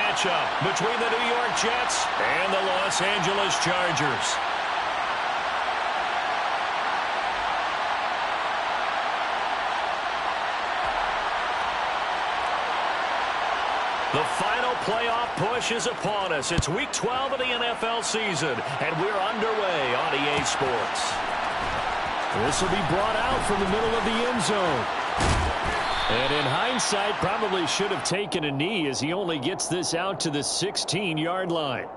matchup between the New York Jets and the Los Angeles Chargers. The final playoff push is upon us. It's Week 12 of the NFL season, and we're underway on EA Sports. This will be brought out from the middle of the end zone. And in hindsight, probably should have taken a knee as he only gets this out to the 16-yard line.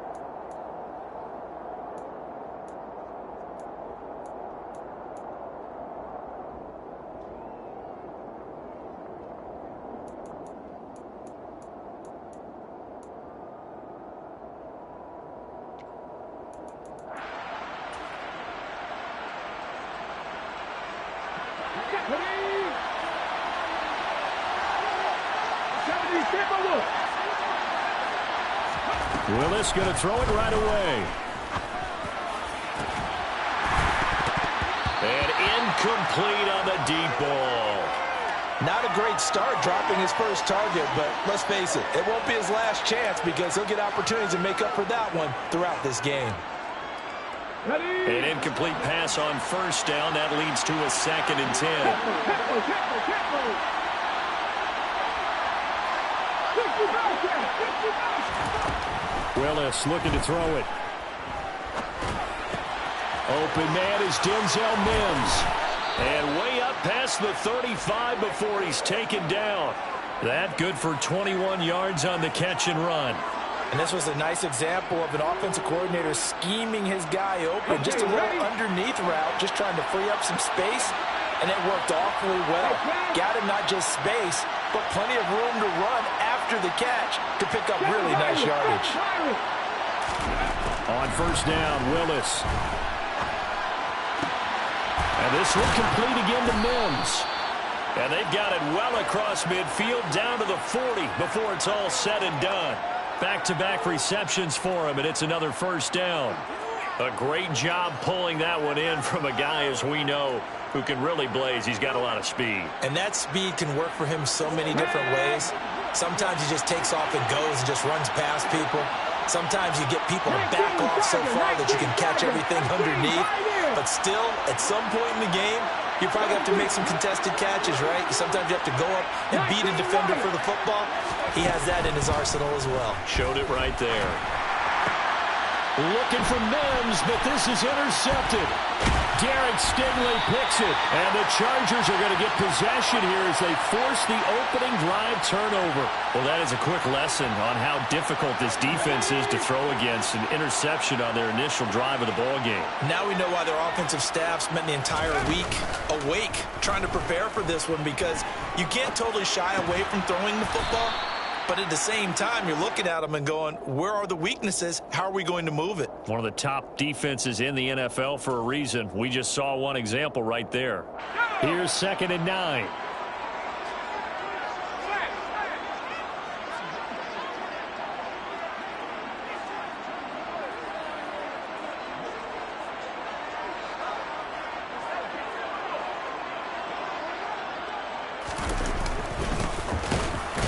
Willis going to throw it right away. And incomplete on the deep ball. Not a great start dropping his first target, but let's face it, it won't be his last chance because he'll get opportunities to make up for that one throughout this game. An incomplete pass on first down. That leads to a 2nd and 10. Willis looking to throw it. Open man is Denzel Mims. And way up past the 35 before he's taken down. That good for 21 yards on the catch and run. And this was a nice example of an offensive coordinator scheming his guy open. Just a little underneath route, just trying to free up some space. And it worked awfully well. Got him not just space, but plenty of room to run after the catch to pick up really nice yardage. On first down, Willis. And this will complete again to Mims. And they've got it well across midfield down to the 40 before it's all said and done. Back-to-back receptions for him, and it's another first down. A great job pulling that one in from a guy, as we know, who can really blaze. He's got a lot of speed. And that speed can work for him so many different ways. Sometimes he just takes off and goes and just runs past people. Sometimes you get people to back off so far that you can catch everything underneath. But still, at some point in the game, you probably have to make some contested catches, right? Sometimes you have to go up and beat a defender for the football. He has that in his arsenal as well. Showed it right there. Looking for Mims, but this is intercepted. Derek Stingley picks it, and the Chargers are going to get possession here as they force the opening drive turnover. Well, that is a quick lesson on how difficult this defense is to throw against. An interception on their initial drive of the ball game. Now we know why their offensive staff spent the entire week awake trying to prepare for this one, because you can't totally shy away from throwing the football. But at the same time, you're looking at them and going, where are the weaknesses? How are we going to move it? One of the top defenses in the NFL for a reason. We just saw one example right there. Here's 2nd and 9.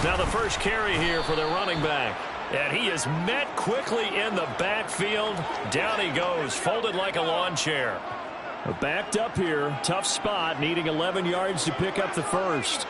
Now the first carry here for the running back. And he is met quickly in the backfield. Down he goes, folded like a lawn chair. Backed up here, tough spot, needing 11 yards to pick up the first.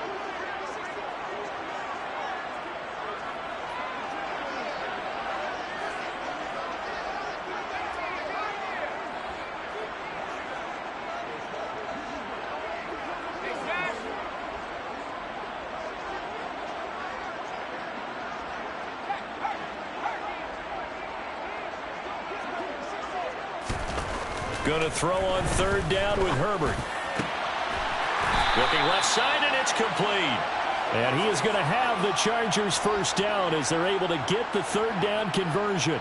Going to throw on 3rd down with Herbert. Looking left side, and it's complete. And he is going to have the Chargers first down as they're able to get the 3rd down conversion.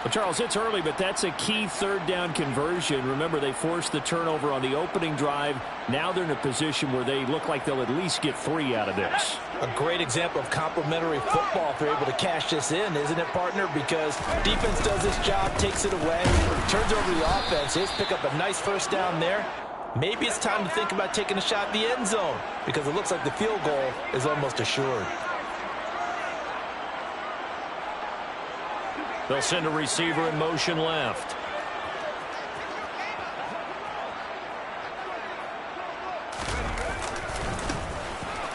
Well, Charles, it's early, but that's a key 3rd down conversion. Remember, they forced the turnover on the opening drive. Now they're in a position where they look like they'll at least get 3 out of this. A great example of complementary football if they're able to cash this in, isn't it, partner? Because defense does this job, takes it away, turns over the offense. Just pick up a nice first down there. Maybe it's time to think about taking a shot at the end zone because it looks like the field goal is almost assured. They'll send a receiver in motion left.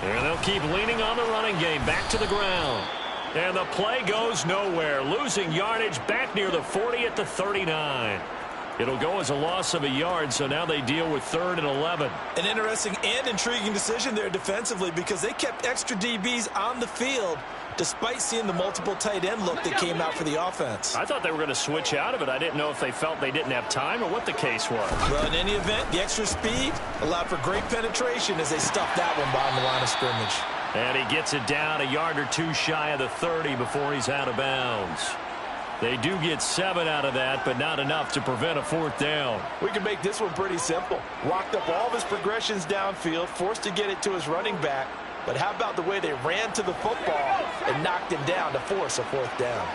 And they'll keep leaning on the running game. Back to the ground. And the play goes nowhere. Losing yardage back near the 40 at the 39. It'll go as a loss of a yard, so now they deal with 3rd and 11. An interesting and intriguing decision there defensively because they kept extra DBs on the field despite seeing the multiple tight end look that came out for the offense. I thought they were going to switch out of it. I didn't know if they felt they didn't have time or what the case was. Well, in any event, the extra speed allowed for great penetration as they stuffed that one behind the line of scrimmage. And he gets it down a yard or two shy of the 30 before he's out of bounds. They do get 7 out of that, but not enough to prevent a 4th down. We can make this one pretty simple. Walked up all of his progressions downfield, forced to get it to his running back. But how about the way they ran to the football and knocked him down to force a 4th down?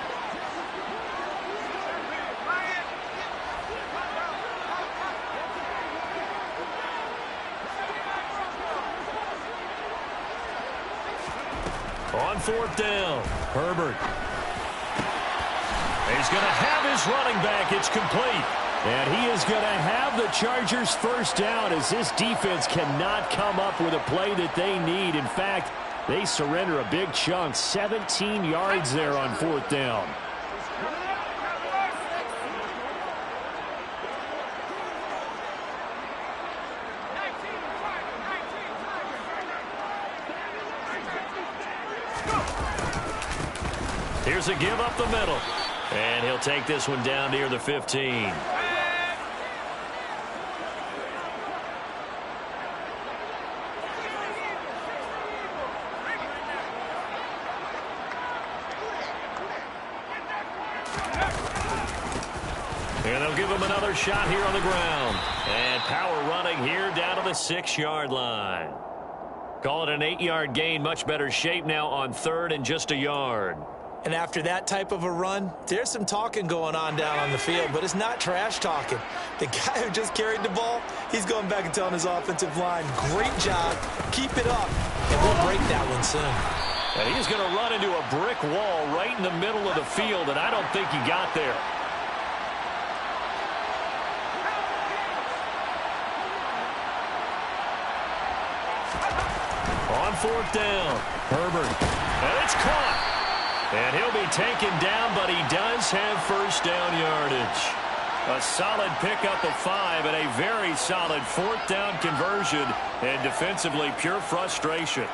On 4th down, Herbert. He's going to have his running back. It's complete. And he is going to have the Chargers' 1st down as this defense cannot come up with a play that they need. In fact, they surrender a big chunk, 17 yards there on 4th down. Here's a give up the middle. And he'll take this one down near the 15. And they'll give him another shot here on the ground. And power running here down to the 6-yard line. Call it an 8-yard gain. Much better shape now on 3rd and just a yard. And after that type of a run, there's some talking going on down on the field, but it's not trash talking. The guy who just carried the ball, he's going back and telling his offensive line, great job, keep it up, and we'll break that one soon. And he's going to run into a brick wall right in the middle of the field, and I don't think he got there. On 4th down, Herbert, and it's caught. And he'll be taken down, but he does have 1st down yardage. A solid pickup of 5 and a very solid 4th down conversion. And defensively, pure frustration.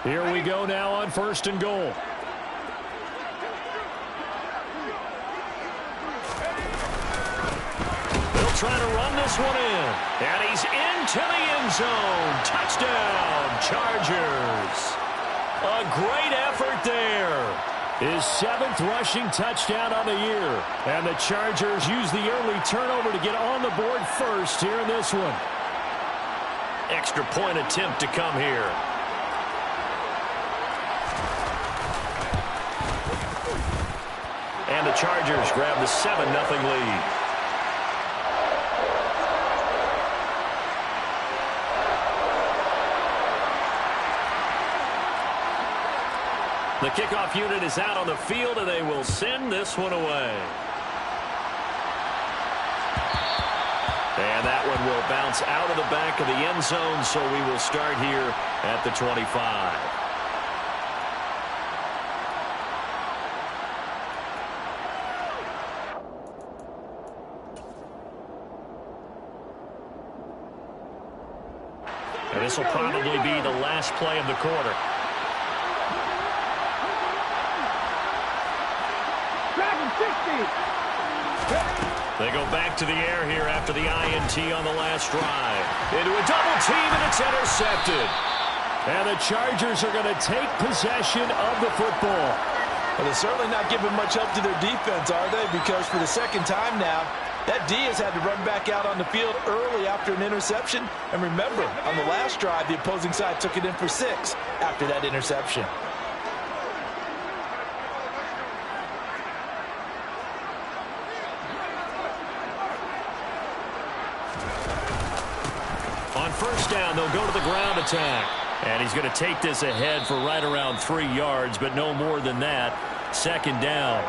Here we go now on 1st and goal. They'll try to run this one in. And he's into the end zone. Touchdown, Chargers. A great effort there. His 7th rushing touchdown on the year. And the Chargers use the early turnover to get on the board first here in this one. Extra point attempt to come here. And the Chargers grab the 7-0 lead. The kickoff unit is out on the field, and they will send this one away. And that one will bounce out of the back of the end zone, so we will start here at the 25. And this will probably be the last play of the quarter. They go back to the air here after the INT on the last drive. Into a double team, and it's intercepted. And the Chargers are going to take possession of the football. Well, they're certainly not giving much help to their defense, are they? Because for the 2nd time now, that D has had to run back out on the field early after an interception. And remember, on the last drive, the opposing side took it in for 6 after that interception. On 1st down, they'll go to the ground attack. And he's going to take this ahead for right around 3 yards, but no more than that. Second down.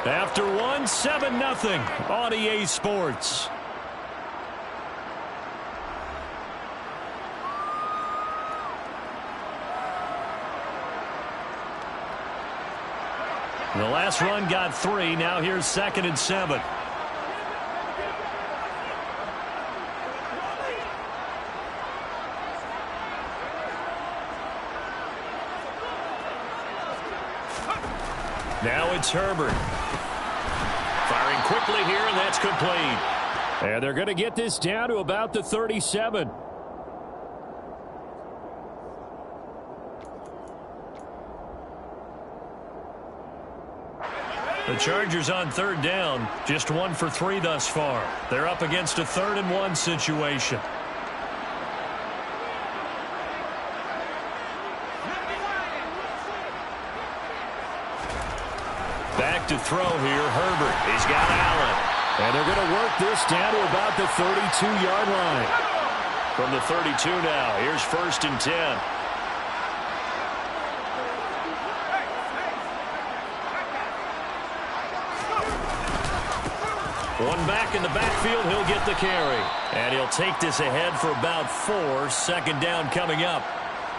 After one, 7-0 on EA Sports. The last run got 3. Now here's 2nd and 7. Now it's Herbert. Firing quickly here, and that's complete. And they're going to get this down to about the 37. The Chargers on 3rd down, just 1 for 3 thus far. They're up against a 3rd and 1 situation. Back to throw here, Herbert. He's got Allen. And they're going to work this down to about the 32-yard line. From the 32 now, here's 1st and 10. One back in the backfield, he'll get the carry. And he'll take this ahead for about 4. Second down coming up.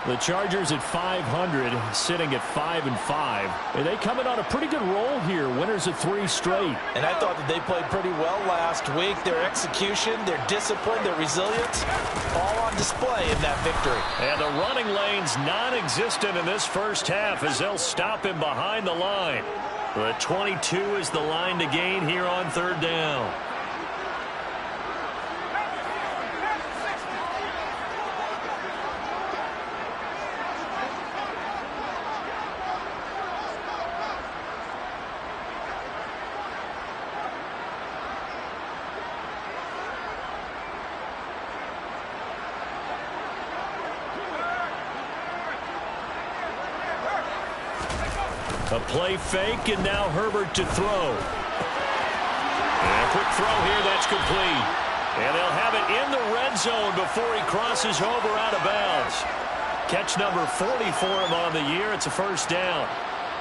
The Chargers at 500, sitting at 5-5. And they come in on a pretty good roll here. Winners of 3 straight. And I thought that they played pretty well last week. Their execution, their discipline, their resilience, all on display in that victory. And the running lane's non-existent in this first half as they'll stop him behind the line. The 22 is the line to gain here on 3rd down. A play fake, and now Herbert to throw. And a quick throw here, that's complete. And they'll have it in the red zone before he crosses over out of bounds. Catch number 40 for him on the year. It's a 1st down.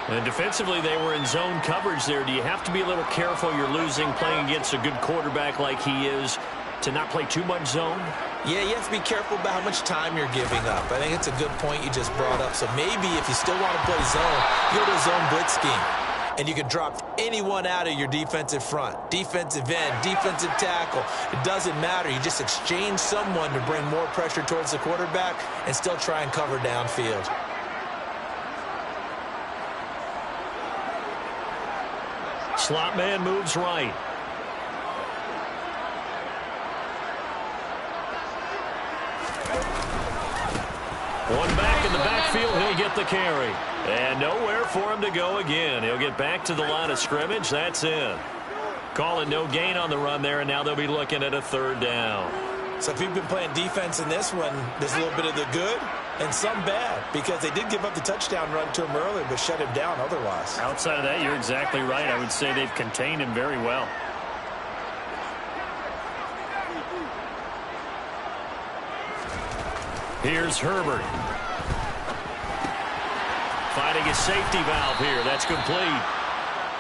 And defensively, they were in zone coverage there. Do you have to be a little careful? You're losing playing against a good quarterback like he is to not play too much zone? Yeah, you have to be careful about how much time you're giving up. I think it's a good point you just brought up. So maybe if you still want to play zone, you go to a zone blitz scheme. And you can drop anyone out of your defensive front. Defensive end, defensive tackle. It doesn't matter. You just exchange someone to bring more pressure towards the quarterback and still try and cover downfield. Slot man moves right. One back in the backfield, he'll get the carry. And nowhere for him to go again. He'll get back to the line of scrimmage. That's in. Calling no gain on the run there, and now they'll be looking at a 3rd down. So if you've been playing defense in this one, there's a little bit of the good and some bad, because they did give up the touchdown run to him earlier, but shut him down otherwise. Outside of that, you're exactly right. I would say they've contained him very well. Here's Herbert. Finding his safety valve here. That's complete.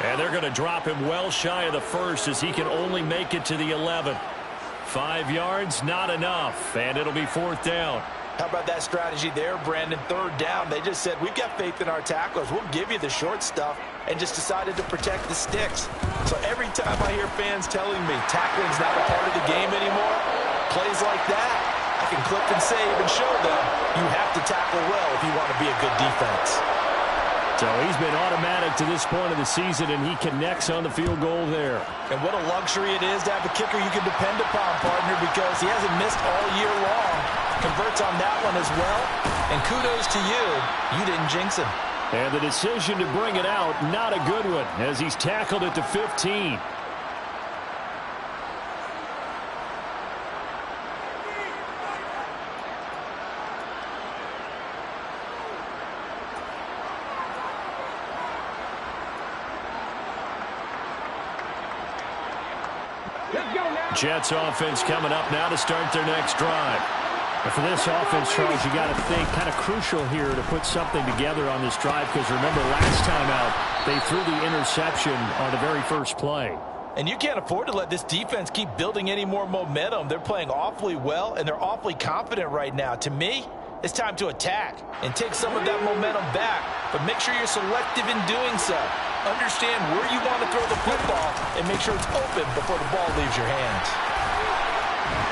And they're going to drop him well shy of the 1st as he can only make it to the 11. 5 yards, not enough. And it'll be 4th down. How about that strategy there, Brandon? 3rd down. They just said, we've got faith in our tacklers. We'll give you the short stuff, and just decided to protect the sticks. So every time I hear fans telling me tackling's not a part of the game anymore, plays like that, I can click and save and show them you have to tackle well if you want to be a good defense. So he's been automatic to this point of the season, and he connects on the field goal there. And what a luxury it is to have a kicker you can depend upon, partner, because he hasn't missed all year long. Converts on that one as well. And kudos to you. You didn't jinx him. And the decision to bring it out, not a good one, as he's tackled at the 15. Jets offense coming up now to start their next drive. And for this offense, Charles, you got to think kind of crucial here to put something together on this drive, because remember last time out they threw the interception on the very first play. And you can't afford to let this defense keep building any more momentum. They're playing awfully well, and they're awfully confident right now. To me, it's time to attack and take some of that momentum back, but make sure you're selective in doing so. Understand where you want to throw the football and make sure it's open before the ball leaves your hands.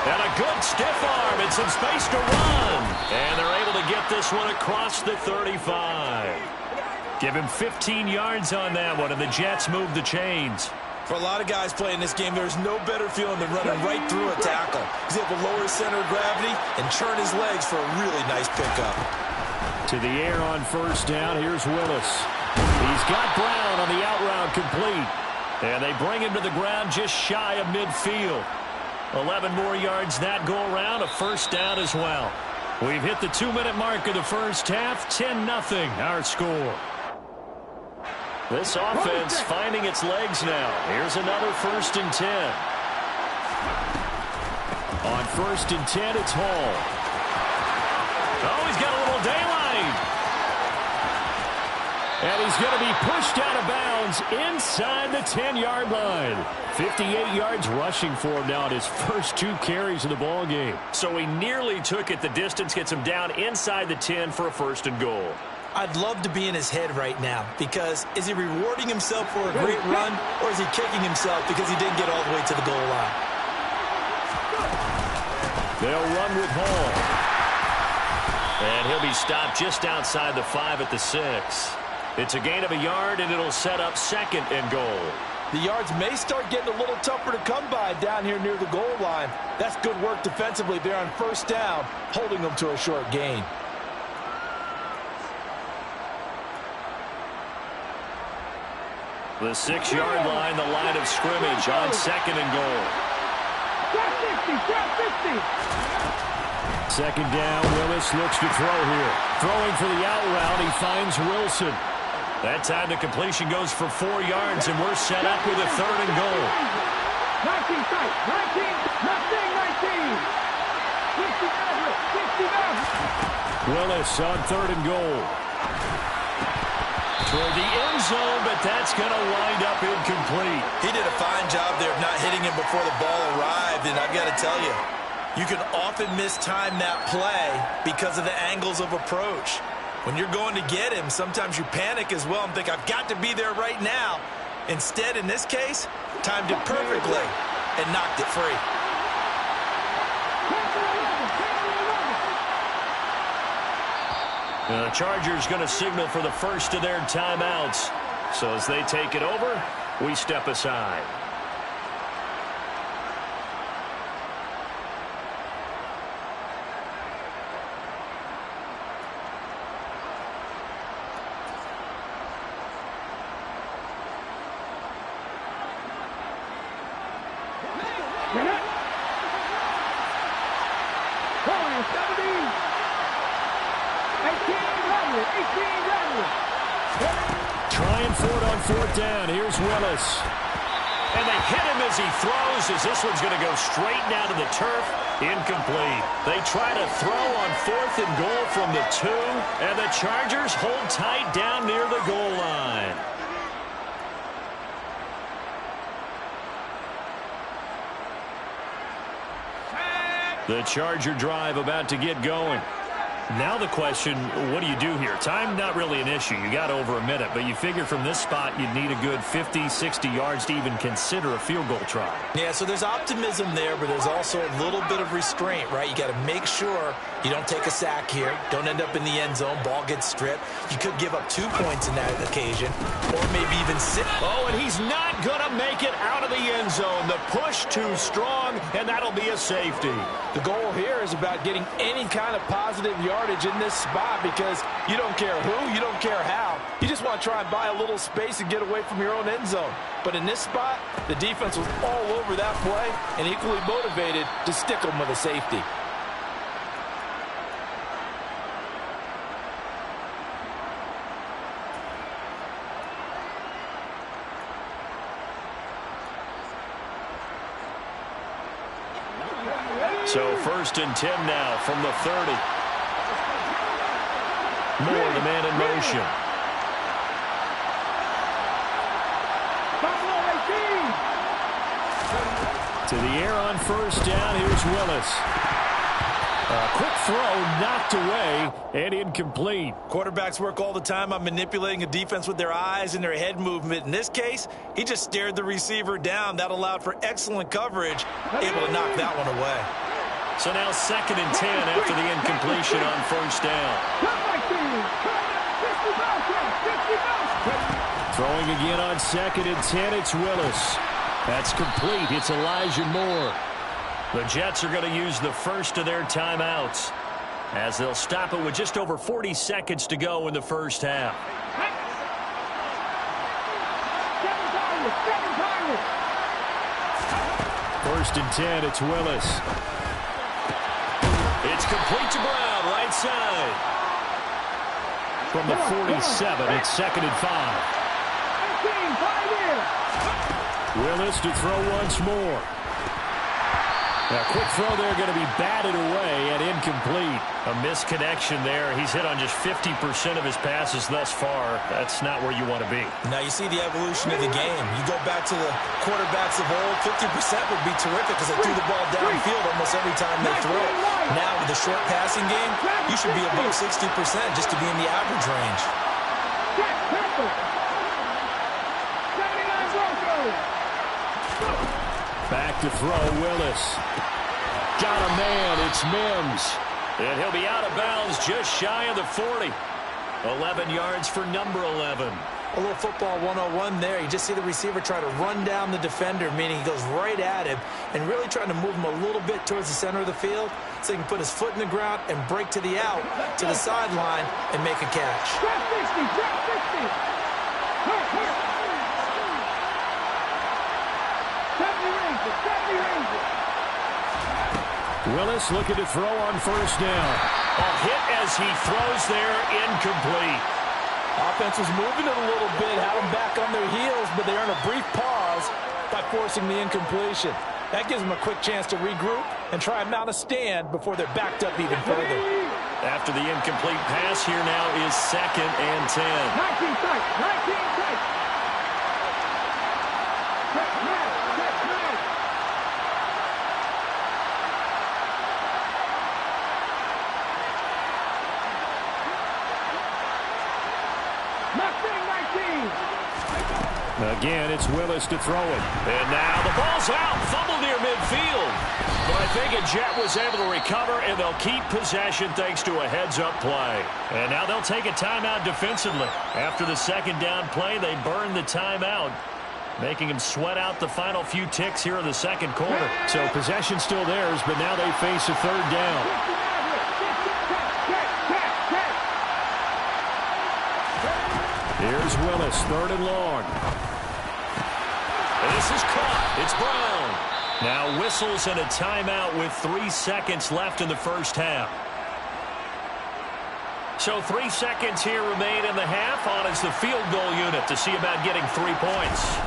And a good stiff arm and some space to run. And they're able to get this one across the 35. Give him 15 yards on that one, and the Jets move the chains. For a lot of guys playing this game, there's no better feeling than running right through a tackle. He's able to lower his center of gravity and churn his legs for a really nice pickup. To the air on first down, here's Willis. He's got Brown on the out route complete. And they bring him to the ground just shy of midfield. 11 more yards that go around, a first down as well. We've hit the 2-minute mark of the first half, 10-0 our score. This offense finding its legs now. Here's another 1st and 10. On 1st and 10, it's Hall. Oh, he's got a little daylight. And he's going to be pushed out of bounds inside the 10-yard line. 58 yards rushing for him now at his first 2 carries of the ball game. So he nearly took it the distance, gets him down inside the 10 for a 1st and goal. I'd love to be in his head right now, because is he rewarding himself for a great run, or is he kicking himself because he didn't get all the way to the goal line? They'll run with Hall. And he'll be stopped just outside the 5 at the 6. It's a gain of a yard, and it'll set up 2nd and goal. The yards may start getting a little tougher to come by down here near the goal line. That's good work defensively there on 1st down, holding them to a short gain. The 6-yard line, the line of scrimmage on 2nd and goal. 2nd down, Willis looks to throw here. Throwing for the out route, he finds Wilson. That time the completion goes for 4 yards, and we're set up with a 3rd and goal. 19 tight, 19, 19. Willis on 3rd and goal. Toward the end zone, but that's going to wind up incomplete. He did a fine job there of not hitting him before the ball arrived, and I've got to tell you, you can often mistime that play because of the angles of approach. When you're going to get him, sometimes you panic as well and think, I've got to be there right now. Instead, in this case, timed it perfectly and knocked it free. The Chargers going to signal for the first of their timeouts. So as they take it over, we step aside. Trying for it on 4th down. Here's Willis. And they hit him as he throws, as this one's going to go straight down to the turf. Incomplete. They try to throw on 4th and goal from the 2, and the Chargers hold tight down near the goal line. The Charger drive about to get going. Now the question, what do you do here? Time not really an issue. You got over a minute, but you figure from this spot you'd need a good 50, 60 yards to even consider a field goal try. Yeah, so there's optimism there, but there's also a little bit of restraint, right? You got to make sure you don't take a sack here, don't end up in the end zone, ball gets stripped. You could give up 2 points in that occasion, or maybe even 6. Oh, and he's not going to make it out of the end zone. The push too strong, and that'll be a safety. The goal here is about getting any kind of positive yardage in this spot, because you don't care who, you don't care how. You just want to try and buy a little space and get away from your own end zone. But in this spot, the defense was all over that play and equally motivated to stick them with a safety. So 1st and 10 now from the 30. Moore, the man in motion. To the air on 1st down. Here's Willis. A quick throw knocked away and incomplete. Quarterbacks work all the time on manipulating a defense with their eyes and their head movement. In this case, he just stared the receiver down. That allowed for excellent coverage, able to knock that one away. So now 2nd and 10 after the incompletion on 1st down. Throwing again on 2nd and 10, it's Willis. That's complete. It's Elijah Moore. The Jets are going to use the first of their timeouts as they'll stop it with just over 40 seconds to go in the 1st half. 1st and 10, it's Willis. It's complete to Brown, right side. From the 47, it's 2nd and 5. Willis to throw once more. A quick throw there going to be batted away and incomplete. A misconnection there. He's hit on just 50% of his passes thus far. That's not where you want to be. Now you see the evolution of the game. You go back to the quarterbacks of old, 50% would be terrific because they threw the ball downfield almost every time they throw it. Now with the short passing game, you should be above 60% just to be in the average range. Back to throw, Willis. Got a man, it's Mims. And he'll be out of bounds just shy of the 40. 11 yards for number 11. A little football 101 there. You just see the receiver try to run down the defender, meaning he goes right at him and really trying to move him a little bit towards the center of the field so he can put his foot in the ground and break to the out, to the sideline, and make a catch. Willis looking to throw on 1st down. A hit as he throws there, incomplete. Offense was moving it a little bit, had them back on their heels, but they earn a brief pause by forcing the incompletion. That gives them a quick chance to regroup and try and mount a stand before they're backed up even further. After the incomplete pass, here now is 2nd and 10. 19 tight, 19 tight. Again, it's Willis to throw it. And now the ball's out. Fumble near midfield. But I think a Jet was able to recover, and they'll keep possession thanks to a heads-up play. And now they'll take a timeout defensively. After the 2nd down play, they burn the timeout, making them sweat out the final few ticks here in the 2nd quarter. So possession still theirs, but now they face a 3rd down. Here's Willis, 3rd and long. And this is caught. It's Brown. Now whistles and a timeout with 3 seconds left in the 1st half. So 3 seconds here remain in the half. On is the field goal unit to see about getting 3 points.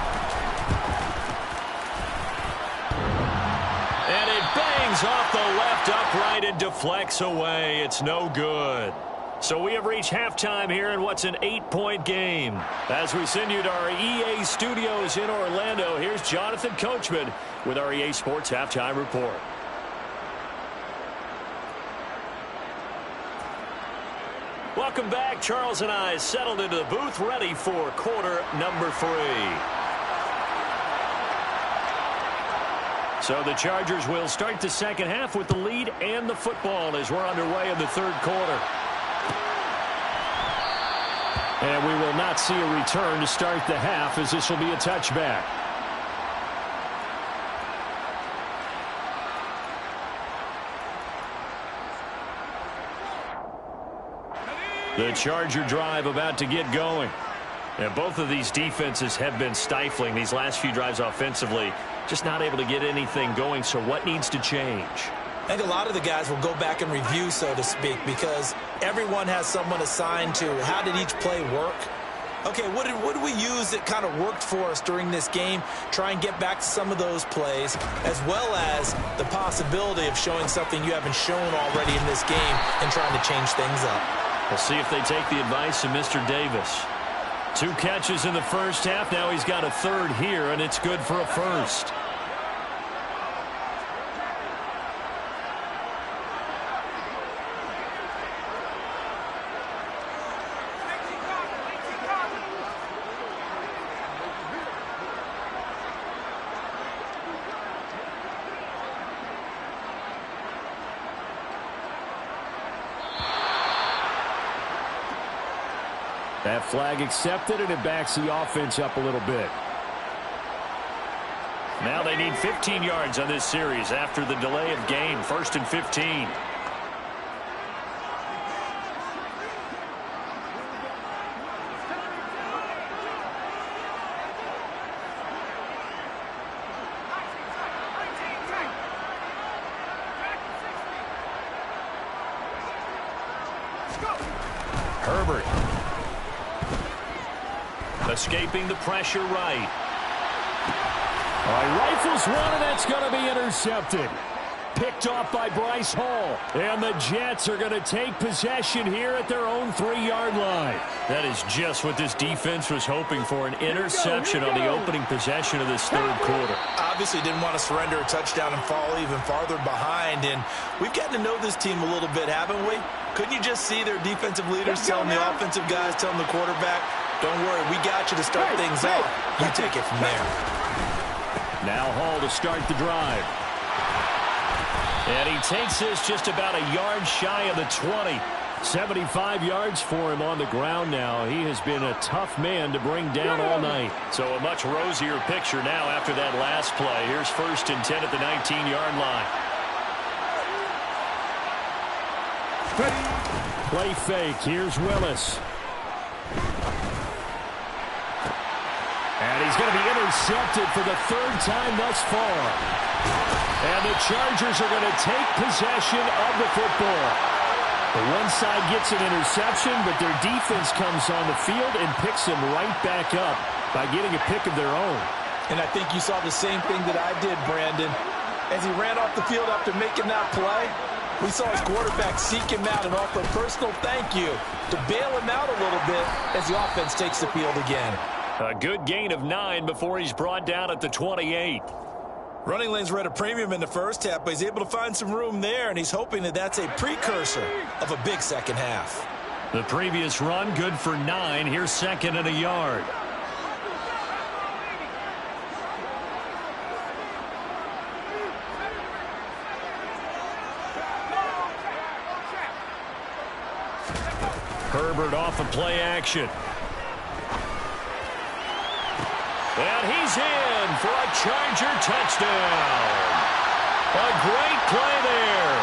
And it bangs off the left upright and deflects away. It's no good. So we have reached halftime here in what's an 8-point game. As we send you to our EA studios in Orlando, here's Jonathan Coachman with our EA Sports Halftime Report. Welcome back. Charles and I settled into the booth, ready for quarter number 3. So the Chargers will start the 2nd half with the lead and the football as we're underway in the 3rd quarter. And we will not see a return to start the half, as this will be a touchback. The Charger drive about to get going. And both of these defenses have been stifling these last few drives offensively. Just not able to get anything going, so what needs to change? I think a lot of the guys will go back and review, so to speak, because everyone has someone assigned to how did each play work. Okay, what did we use that kind of worked for us during this game? Try and get back to some of those plays, as well as the possibility of showing something you haven't shown already in this game and trying to change things up. We'll see if they take the advice of Mr. Davis. 2 catches in the first half. Now he's got a third here, and it's good for a first. That flag accepted, and it backs the offense up a little bit. Now they need 15 yards on this series after the delay of game. 1st and 15. Herbert. Escaping the pressure right. Rifles one, and that's going to be intercepted. Picked off by Bryce Hall. And the Jets are going to take possession here at their own 3-yard line. That is just what this defense was hoping for, an interception on the opening possession of this third quarter. Obviously didn't want to surrender a touchdown and fall even farther behind. And we've gotten to know this team a little bit, haven't we? Couldn't you just see their defensive leaders telling the offensive guys, telling the quarterback, don't worry, we got you to start things off. You take it from there. Now Hall to start the drive. And he takes this just about a yard shy of the 20. 75 yards for him on the ground now. He has been a tough man to bring down all night. So a much rosier picture now after that last play. Here's 1st and 10 at the 19-yard line. Play fake. Here's Willis. And he's going to be intercepted for the 3rd time thus far. And the Chargers are going to take possession of the football. The one side gets an interception, but their defense comes on the field and picks them right back up by getting a pick of their own. And I think you saw the same thing that I did, Brandon. As he ran off the field after making that play, we saw his quarterback seek him out and offer a personal thank you to bail him out a little bit as the offense takes the field again. A good gain of 9 before he's brought down at the 28. Running lanes were at a premium in the first half, but he's able to find some room there, and he's hoping that that's a precursor of a big second half. The previous run, good for 9. Here's 2nd and a yard. Herbert off of play action. And he's in for a Charger touchdown. A great play there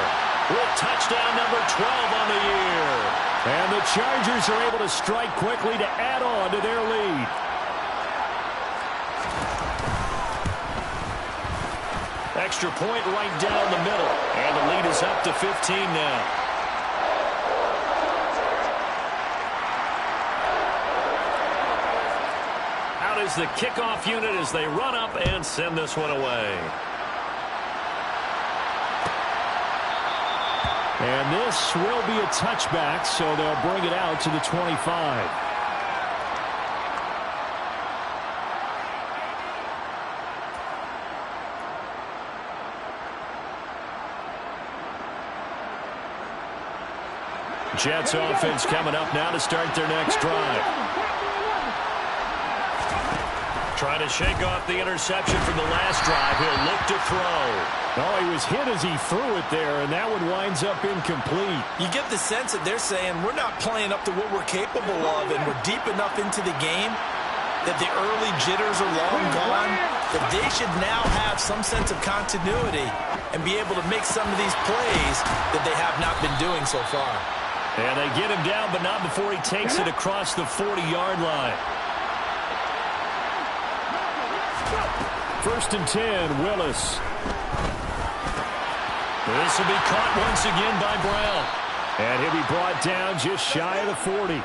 with touchdown number 12 on the year. And the Chargers are able to strike quickly to add on to their lead. Extra point right down the middle. And the lead is up to 15 now. Is the kickoff unit as they run up and send this one away. And this will be a touchback, so they'll bring it out to the 25. Jets offense coming up now to start their next drive. Trying to shake off the interception from the last drive. He'll look to throw. Oh, he was hit as he threw it there, and that one winds up incomplete. You get the sense that they're saying we're not playing up to what we're capable of, and we're deep enough into the game that the early jitters are long gone, that they should now have some sense of continuity and be able to make some of these plays that they have not been doing so far. And they get him down, but not before he takes it across the 40-yard line. 1st and 10, Willis. This will be caught once again by Brown. And he'll be brought down just shy of the 40.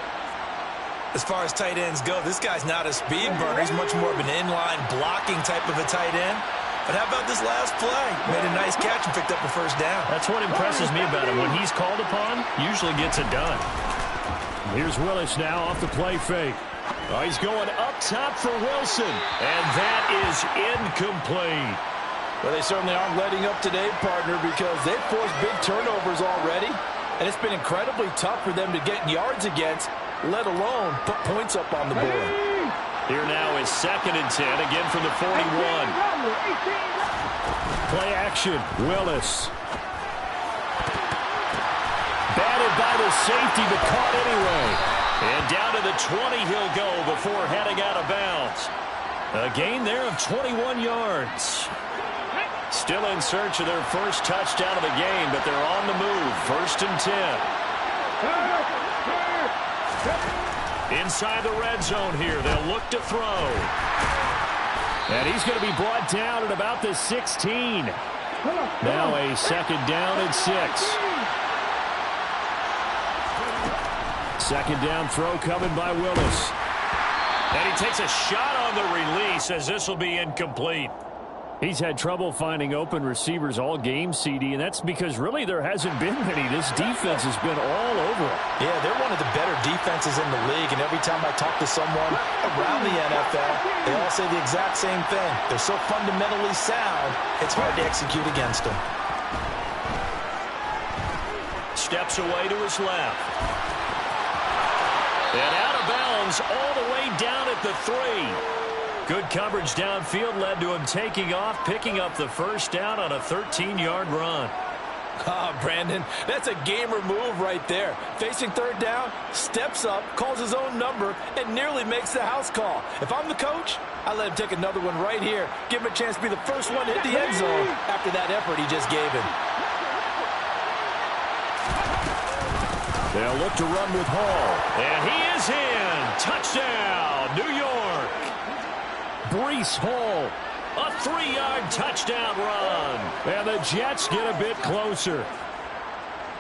As far as tight ends go, this guy's not a speed burner. He's much more of an inline blocking type of a tight end. But how about this last play? Made a nice catch and picked up a first down. That's what impresses me about him. When he's called upon, usually gets it done. Here's Willis now off the play fake. Oh, he's going up top for Wilson. And that is incomplete. Well, they certainly aren't letting up today, partner, because they've forced big turnovers already. And it's been incredibly tough for them to get yards against, let alone put points up on the board. Here now is 2nd and 10, again from the 41. Play action, Willis. Batted by the safety, but caught anyway. And down to the 20 he'll go before heading out of bounds. A gain there of 21 yards. Still in search of their first touchdown of the game, but they're on the move. 1st and 10. Inside the red zone here. They'll look to throw. And he's going to be brought down at about the 16. Now a 2nd down and 6. 2nd down throw coming by Willis. And he takes a shot on the release as this will be incomplete. He's had trouble finding open receivers all game, CD, and that's because really there hasn't been many. This defense has been all over it. Yeah, they're one of the better defenses in the league, and every time I talk to someone around the NFL, they all say the exact same thing. They're so fundamentally sound, it's hard to execute against them. Steps away to his left. And out of bounds all the way down at the 3. Good coverage downfield led to him taking off, picking up the first down on a 13-yard run. Brandon, that's a gamer move right there. Facing 3rd down, steps up, calls his own number, and nearly makes the house call. If I'm the coach, I let him take another one right here. Give him a chance to be the first one to hit the end zone after that effort he just gave him. They'll look to run with Hall. And he is in. Touchdown, New York. Breece Hall, a 3-yard touchdown run. And the Jets get a bit closer.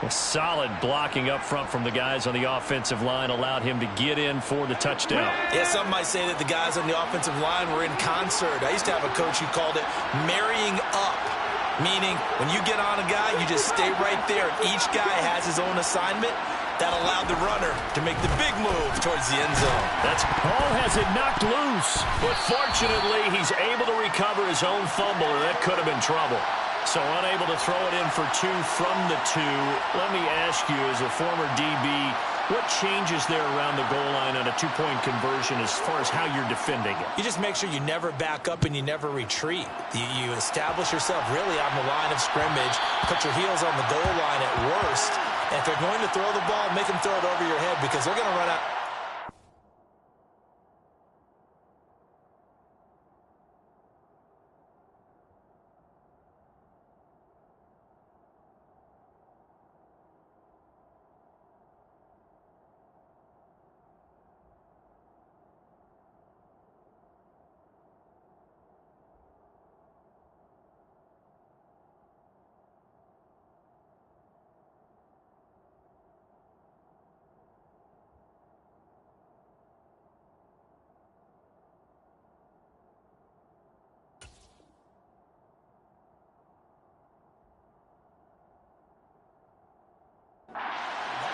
A solid blocking up front from the guys on the offensive line allowed him to get in for the touchdown. Yeah, some might say that the guys on the offensive line were in concert. I used to have a coach who called it marrying up, meaning when you get on a guy, you just stay right there. Each guy has his own assignment. That allowed the runner to make the big move towards the end zone. Hall has it knocked loose. But fortunately, he's able to recover his own fumble, or that could have been trouble. So unable to throw it in for 2 from the 2. Let me ask you, as a former DB, what changes there around the goal line on a 2-point conversion as far as how you're defending it? You just make sure you never back up and you never retreat. You establish yourself really on the line of scrimmage, put your heels on the goal line at worst. And if they're going to throw the ball, make them throw it over your head because they're going to run out.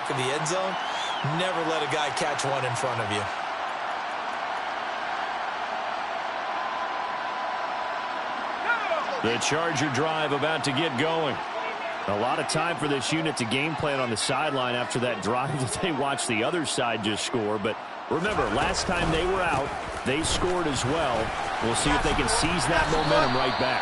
In the end zone, never let a guy catch one in front of you. The Charger drive about to get going. A lot of time for this unit to game plan on the sideline after that drive that they watched the other side just score. But remember, last time they were out, they scored as well. We'll see if they can seize that momentum right back.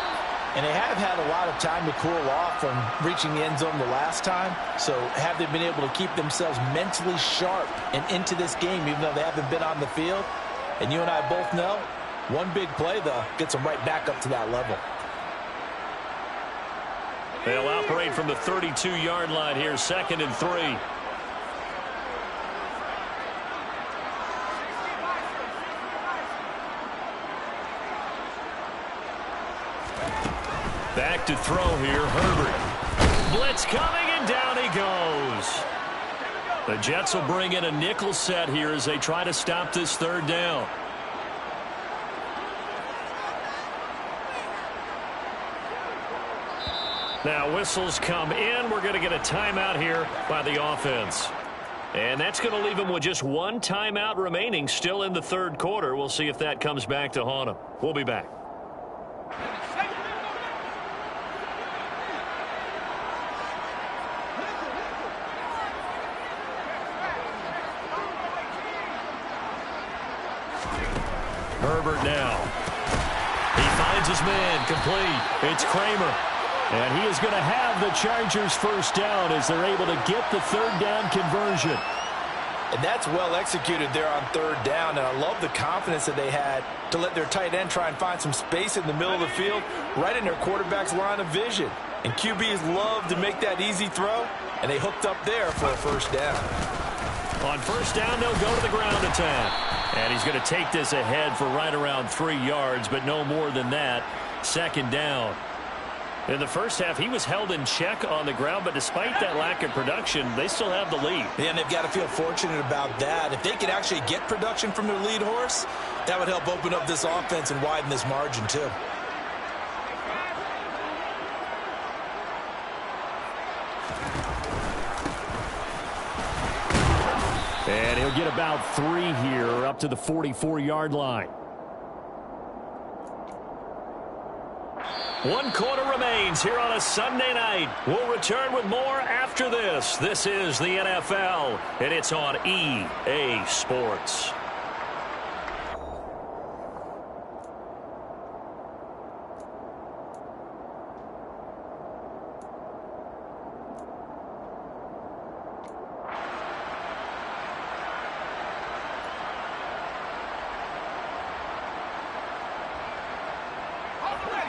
And they have had a lot of time to cool off from reaching the end zone the last time. So have they been able to keep themselves mentally sharp and into this game, even though they haven't been on the field? And you and I both know, one big play, though, gets them right back up to that level. They'll operate from the 32-yard line here, 2nd and 3. Back to throw here, Herbert. Blitz coming, and down he goes. The Jets will bring in a nickel set here as they try to stop this third down. Now whistles come in. We're going to get a timeout here by the offense. And that's going to leave them with just one timeout remaining still in the third quarter. We'll see if that comes back to haunt them. We'll be back. Herbert now. He finds his man complete. It's Kramer. And he is going to have the Chargers first down as they're able to get the third down conversion. And that's well executed there on third down. And I love the confidence that they had to let their tight end try and find some space in the middle of the field, right in their quarterback's line of vision. And QBs love to make that easy throw, and they hooked up there for a first down. On first down, they'll go to the ground attack. And he's going to take this ahead for right around 3 yards, but no more than that. Second down. In the first half, he was held in check on the ground, but despite that lack of production, they still have the lead. Yeah, and they've got to feel fortunate about that. If they could actually get production from their lead horse, that would help open up this offense and widen this margin, too. And he'll get about 3 here up to the 44-yard line. 1 quarter remains here on a Sunday night. We'll return with more after this. This is the NFL, and it's on EA Sports.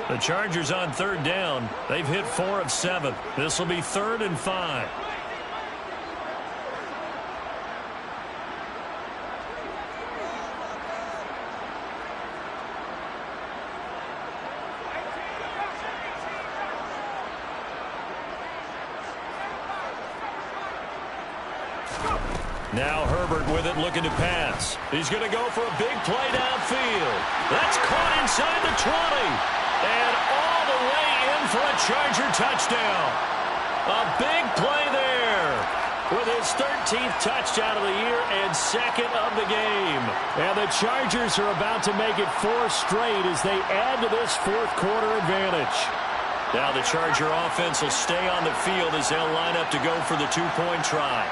The Chargers on third down. They've hit 4 of 7. This will be 3rd and 5. Now Herbert with it, looking to pass. He's going to go for a big play downfield. That's caught inside the 20. And all the way in for a Charger touchdown. A big play there with his 13th touchdown of the year and 2nd of the game. And the Chargers are about to make it 4 straight as they add to this 4th quarter advantage. Now the Charger offense will stay on the field as they'll line up to go for the 2-point try.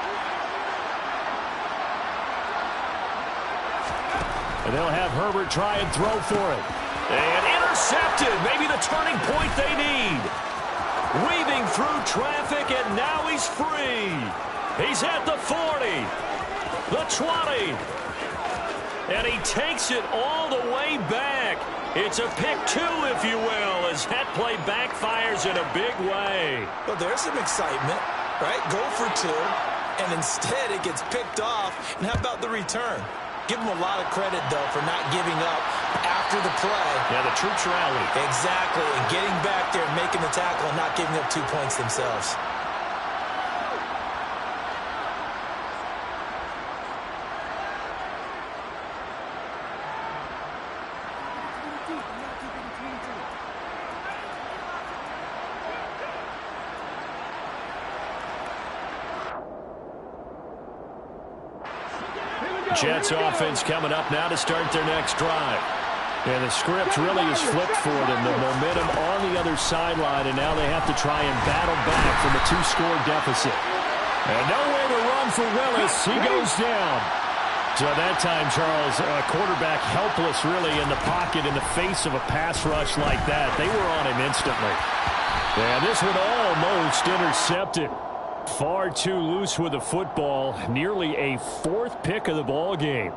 And they'll have Herbert try and throw for it. And intercepted. Maybe the turning point they need. Weaving through traffic, and now he's free. He's at the 40. The 20. And he takes it all the way back. It's a pick 2, if you will, as that play backfires in a big way. Well, there's some excitement, right? Go for 2, and instead it gets picked off. And how about the return? Give him a lot of credit, though, for not giving up after the play. Yeah, the troops rally. Exactly, and getting back there and making the tackle and not giving up 2 points themselves. Jets offense coming up now to start their next drive. And the script really is flipped for them. The momentum on the other sideline, and now they have to try and battle back from a 2-score deficit. And nowhere to run for Willis. He goes down. So that time, Charles, quarterback helpless really in the pocket in the face of a pass rush like that. They were on him instantly. And this one almost intercepted. Far too loose with the football. Nearly a 4th pick of the ball game.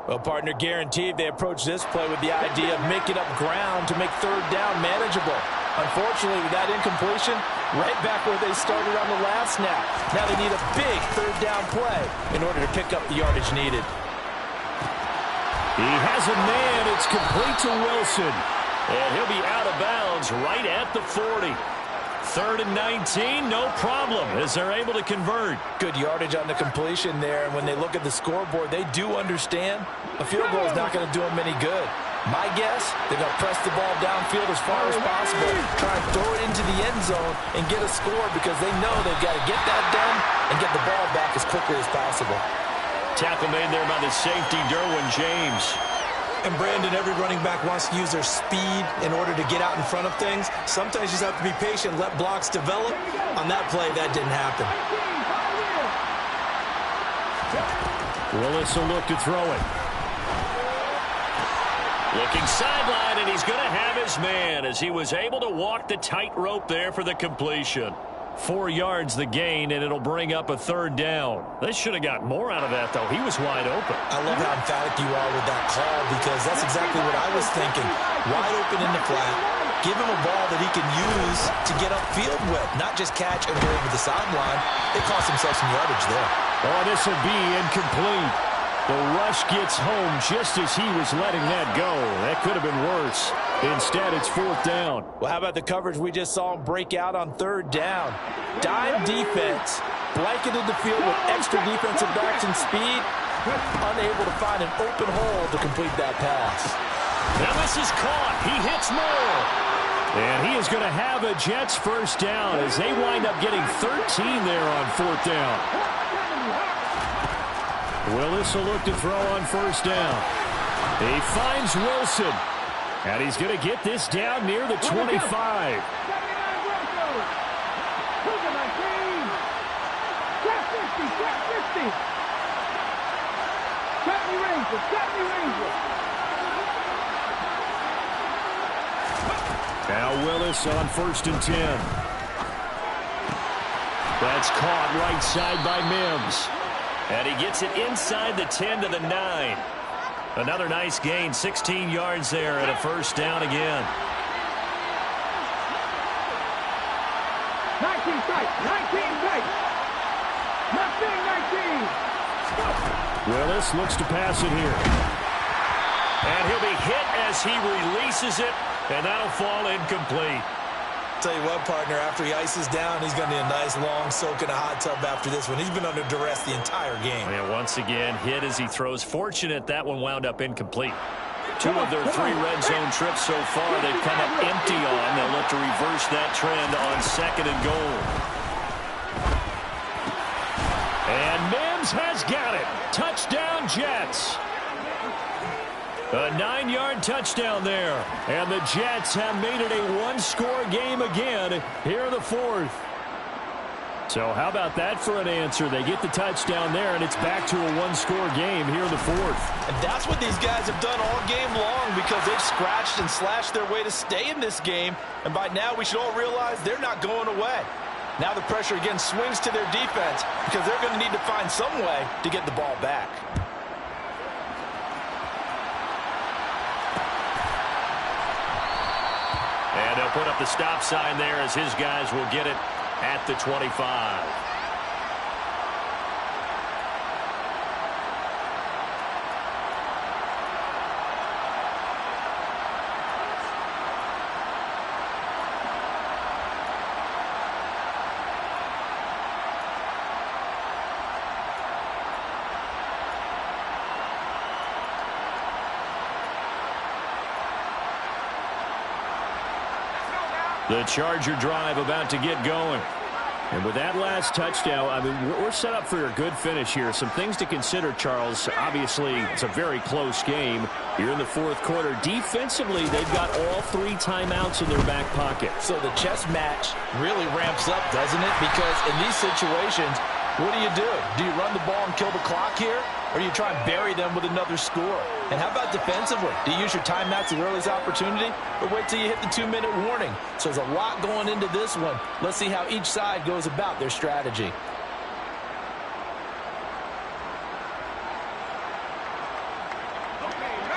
Well, partner, guaranteed they approach this play with the idea of making up ground to make third down manageable. Unfortunately, with that incompletion, right back where they started on the last snap. Now they need a big third down play in order to pick up the yardage needed. He has a man. It's complete to Wilson. And he'll be out of bounds right at the 40. 3rd and 19, no problem as they're able to convert. Good yardage on the completion there, and when they look at the scoreboard, they do understand a field goal is not going to do them any good. My guess, they're going to press the ball downfield as far as possible, try and throw it into the end zone and get a score because they know they've got to get that done and get the ball back as quickly as possible. Tackle made there by the safety, Derwin James. And Brandon, every running back wants to use their speed in order to get out in front of things. Sometimes you just have to be patient, let blocks develop. On that play, that didn't happen. Willis will look to throw it. Looking sideline, and he's going to have his man as he was able to walk the tightrope there for the completion. 4 yards the gain, and it'll bring up a 3rd down. They should have got more out of that, though. He was wide open. I love how emphatic you are with that call because that's exactly what I was thinking. Wide open in the flat. Give him a ball that he can use to get upfield with, not just catch and go over the sideline. They cost themselves some yardage there. Oh, this will be incomplete. The rush gets home just as he was letting that go. That could have been worse. Instead, it's 4th down. Well, how about the coverage we just saw him break out on 3rd down? Dime defense, blanketed the field with extra defensive backs and speed, unable to find an open hole to complete that pass. Now this is caught. He hits more. And he is going to have a Jets 1st down as they wind up getting 13 there on 4th down. Willis will look to throw on 1st down. He finds Wilson. And he's going to get this down near the 25. Now Willis on 1st and 10. That's caught right side by Mims. And he gets it inside the 10 to the 9. Another nice gain, 16 yards there and a 1st down again. 19 tight, 19 tight. 19. Willis looks to pass it here. And he'll be hit as he releases it, and that'll fall incomplete. Tell you what, partner, after he ices down, he's going to need a nice long soak in a hot tub after this one. He's been under duress the entire game. And once again, hit as he throws. Fortunate that one wound up incomplete. 2 of their 3 red zone trips so far, they've come up empty on. They'll look to reverse that trend on 2nd and goal. And Mims has got it. Touchdown, Jets. A 9-yard touchdown there. And the Jets have made it a 1-score game again here in the 4th. So how about that for an answer? They get the touchdown there, and it's back to a 1-score game here in the 4th. And that's what these guys have done all game long because they've scratched and slashed their way to stay in this game. And by now, we should all realize they're not going away. Now the pressure again swings to their defense because they're going to need to find some way to get the ball back. And they'll put up the stop sign there as his guys will get it at the 25. The Charger drive about to get going. And with that last touchdown, I mean, we're set up for a good finish here. Some things to consider, Charles. Obviously, it's a very close game. You're in the 4th quarter. Defensively, they've got all 3 timeouts in their back pocket. So the chess match really ramps up, doesn't it? Because in these situations, what do? Do you run the ball and kill the clock here? Or do you try and bury them with another score? And how about defensively? Do you use your timeouts at the earliest opportunity? Or wait till you hit the 2-minute warning? So there's a lot going into this one. Let's see how each side goes about their strategy.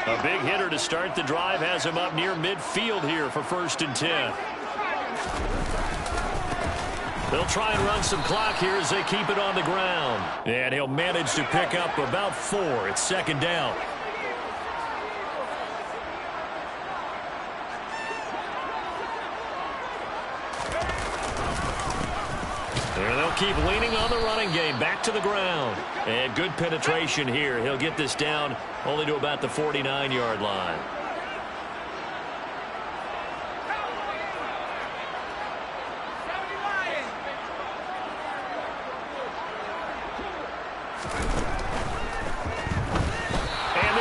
A big hitter to start the drive has him up near midfield here for 1st and 10. They'll try and run some clock here as they keep it on the ground. And he'll manage to pick up about 4. It's 2nd down. And they'll keep leaning on the running game. Back to the ground. And good penetration here. He'll get this down only to about the 49-yard line.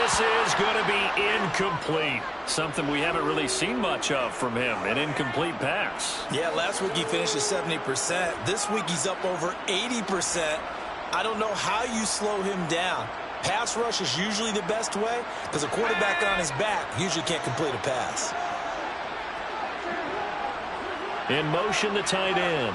This is going to be incomplete. Something we haven't really seen much of from him. An incomplete pass. Yeah, last week he finished at 70%. This week he's up over 80%. I don't know how you slow him down. Pass rush is usually the best way because a quarterback on his back usually can't complete a pass. In motion, the tight end.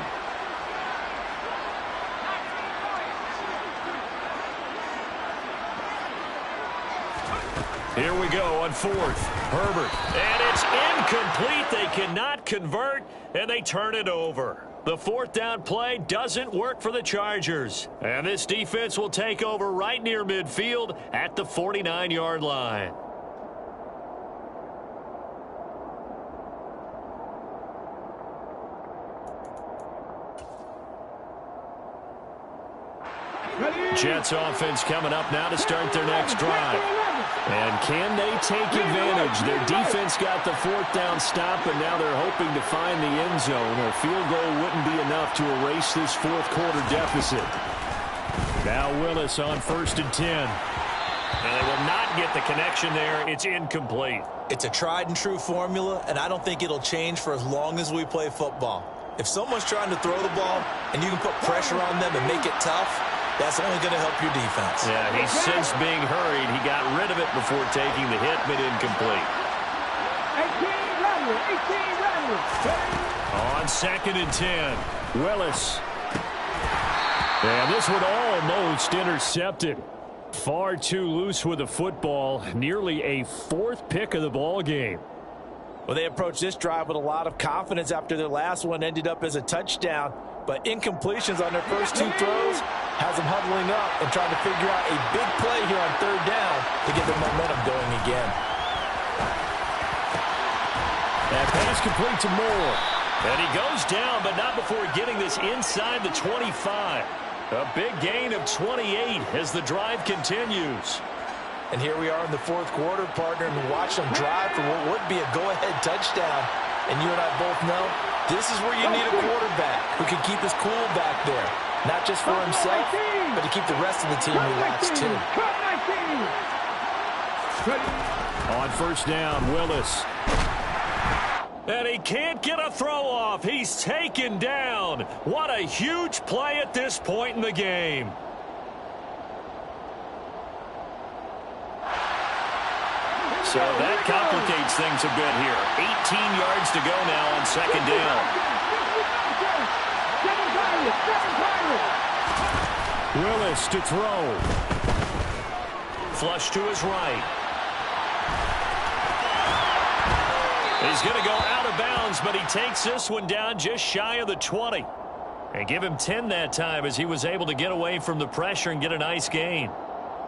Here we go on fourth. Herbert. And it's incomplete. They cannot convert, and they turn it over. The fourth down play doesn't work for the Chargers. And this defense will take over right near midfield at the 49-yard line. Jets offense coming up now to start their next drive. And can they take advantage? Their defense got the fourth down stop, and now they're hoping to find the end zone. A field goal wouldn't be enough to erase this fourth quarter deficit. Now Willis on 1st and 10. And they will not get the connection there. It's incomplete. It's a tried and true formula, and I don't think it'll change for as long as we play football. If someone's trying to throw the ball and you can put pressure on them and make it tough, that's only going to help your defense. Yeah, he's since being hurried. He got rid of it before taking the hit, but incomplete. 18 on 2nd and 10. Willis. And this one almost intercepted. Far too loose with the football. Nearly a 4th pick of the ball game. Well, they approached this drive with a lot of confidence after their last one ended up as a touchdown. But incompletions on their first 2 throws has them huddling up and trying to figure out a big play here on 3rd down to get their momentum going again. That pass complete to Moore. And he goes down, but not before getting this inside the 25. A big gain of 28 as the drive continues. And here we are in the 4th quarter, partner, and watch them drive for what would be a go-ahead touchdown. And you and I both know this is where you need a quarterback who can keep his cool back there. Not just for himself, but to keep the rest of the team relaxed too. On 1st down, Willis. And he can't get a throw off. He's taken down. What a huge play at this point in the game. So that complicates things a bit here. 18 yards to go now on 2nd down. Willis to throw. Flush to his right. He's going to go out of bounds, but he takes this one down just shy of the 20. And give him 10 that time as he was able to get away from the pressure and get a nice gain.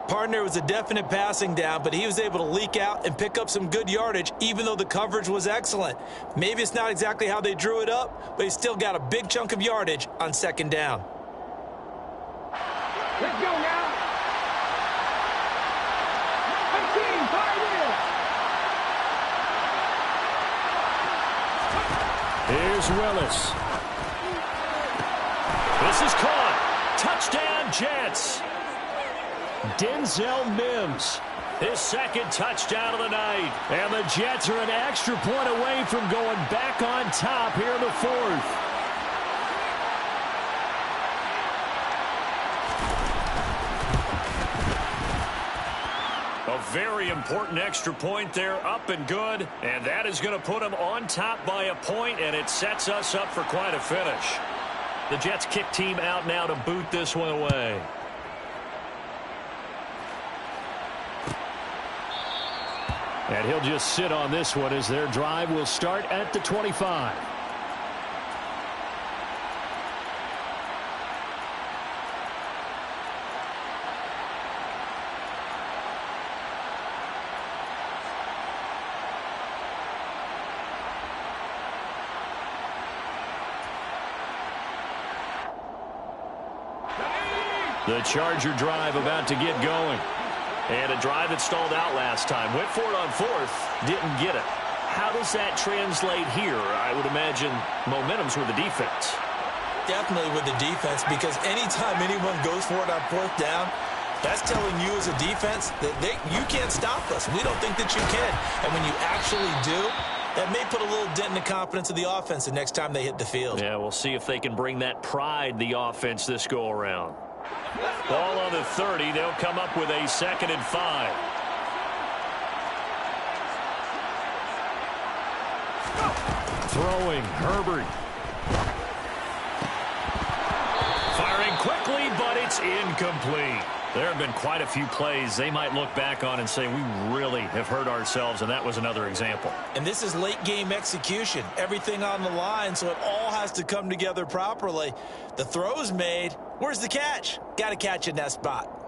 Partner, was a definite passing down, but he was able to leak out and pick up some good yardage, even though the coverage was excellent. Maybe it's not exactly how they drew it up, but he still got a big chunk of yardage on 2nd down. Let's go now. 18, 5 in. Here's Willis. This is caught. Touchdown, Jets. Denzel Mims, his 2nd touchdown of the night. And the Jets are an extra point away from going back on top here in the 4th. A very important extra point there, up and good. And that is going to put them on top by a point, and it sets us up for quite a finish. The Jets kick team out now to boot this one away. And he'll just sit on this one as their drive will start at the 25. The Charger drive about to get going. And a drive that stalled out last time. Went for it on fourth, didn't get it. How does that translate here? I would imagine momentum's with the defense. Definitely with the defense, because anytime anyone goes for it on fourth down, that's telling you as a defense that you can't stop us. We don't think that you can. And when you actually do, that may put a little dent in the confidence of the offense the next time they hit the field. Yeah, we'll see if they can bring that pride, the offense, this go-around. Ball on the 30. They'll come up with a 2nd and 5. Throwing, Herbert. Firing quickly, but it's incomplete. There have been quite a few plays they might look back on and say, we really have hurt ourselves, and that was another example. And this is late-game execution. Everything on the line, so it all has to come together properly. The throw's made. Where's the catch? Got to catch in that spot.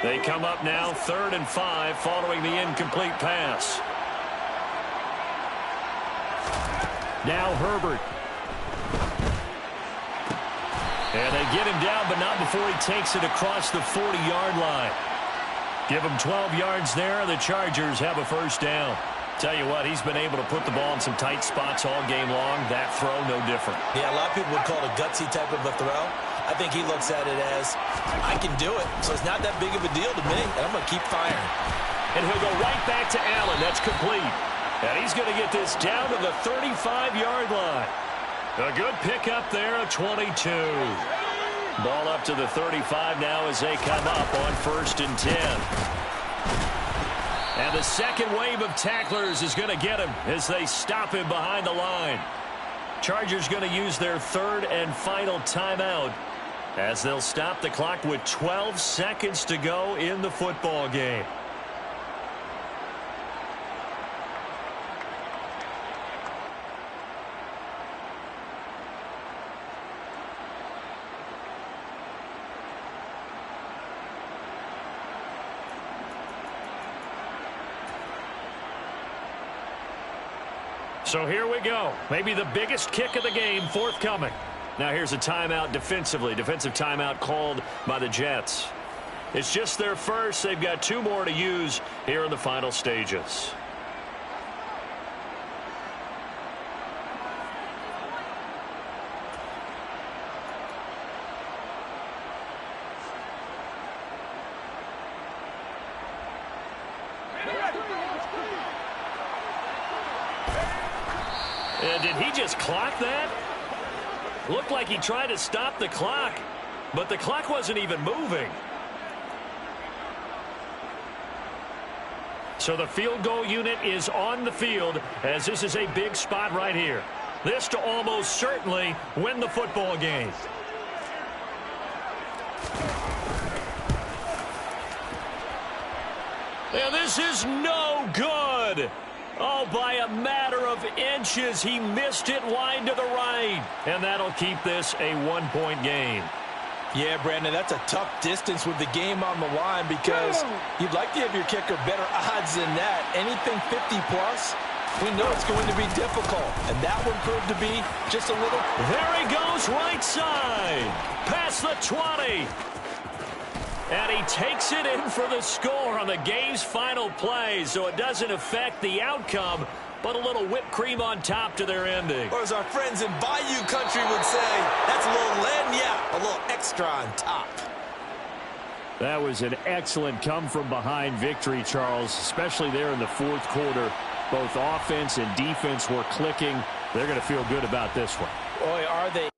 They come up now 3rd and 5 following the incomplete pass. Now Herbert. And they get him down, but not before he takes it across the 40-yard line. Give him 12 yards there. The Chargers have a first down. Tell you what, he's been able to put the ball in some tight spots all game long. That throw, no different. Yeah, a lot of people would call it a gutsy type of a throw. I think he looks at it as, I can do it, so it's not that big of a deal to me, and I'm going to keep firing. And he'll go right back to Allen. That's complete. And he's going to get this down to the 35-yard line. A good pickup there, a 22. Ball up to the 35 now as they come up on 1st and 10. And the second wave of tacklers is going to get him as they stop him behind the line. Chargers going to use their 3rd and final timeout as they'll stop the clock with 12 seconds to go in the football game. So here we go. Maybe the biggest kick of the game forthcoming. Now here's a timeout defensively. Defensive timeout called by the Jets. It's just their first. They've got 2 more to use here in the final stages. And did he just clock that? Looked like he tried to stop the clock, but the clock wasn't even moving. So the field goal unit is on the field as this is a big spot right here. This to almost certainly win the football game. And this is no good. Oh, by a matter of inches, he missed it wide to the right. And that'll keep this a 1-point game. Yeah, Brandon, that's a tough distance with the game on the line because you'd like to have your kicker better odds than that. Anything 50-plus, we know it's going to be difficult. And that one proved to be just a little. There he goes, right side. Past the 20. And he takes it in for the score on the game's final play, so it doesn't affect the outcome, but a little whipped cream on top to their ending. Or as our friends in Bayou Country would say, that's a little lagniappe, a little extra on top. That was an excellent come-from-behind victory, Charles, especially there in the 4th quarter. Both offense and defense were clicking. They're going to feel good about this one. Boy, are they.